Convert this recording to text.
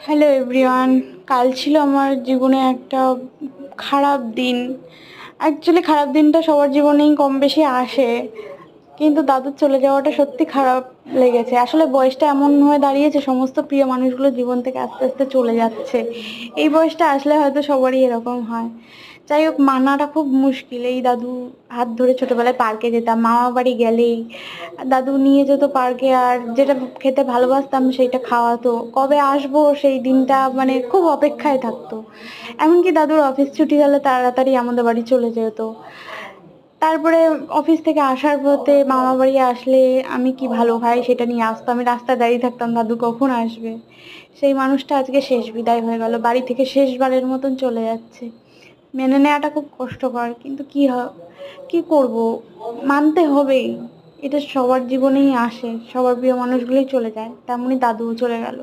Hello everyone. কাল ছিল আমার জীবনে একটা খারাপ দিন। অ্যাকচুয়ালি খারাপ দিনটা সবার জীবনেই কম বেশি আসে, কিন্তু দাদুর চলে যাওয়াটা সত্যি খারাপ লেগেছে। আসলে বয়সটা এমন হয়ে দাঁড়িয়েছে, সমস্ত প্রিয় মানুষগুলো জীবন থেকে আস্তে আস্তে চলে যাচ্ছে। এই বয়সটা আসলে হয়তো সবারই এরকম হয়। যাই হোক, মানাটা খুব মুশকিল। এই দাদু হাত ধরে ছোটবেলায় পার্কে যেতাম, মামা বাড়ি গেলেই দাদু নিয়ে যেত পার্কে, আর যেটা খেতে ভালোবাসতাম সেইটা খাওয়াতো। কবে আসবো সেই দিনটা মানে খুব অপেক্ষায় থাকতো। এমনকি দাদুর অফিস ছুটি হলে তাড়াতাড়ি আমাদের বাড়ি চলে যেত। তারপরে অফিস থেকে আসার পথে মামা বাড়ি আসলে আমি কি ভালো খাই সেটা নিয়ে আসতো। আমি রাস্তায় দাঁড়িয়ে থাকতাম দাদু কখন আসবে। সেই মানুষটা আজকে শেষ বিদায় হয়ে গেল, বাড়ি থেকে শেষবারের মতন চলে যাচ্ছে। মেনে নেওয়াটা খুব কষ্টকর, কিন্তু কি করব, মানতে হবেই। এটা সবার জীবনেই আসে, সবার প্রিয় মানুষগুলোই চলে যায়, তেমনই দাদুও চলে গেল।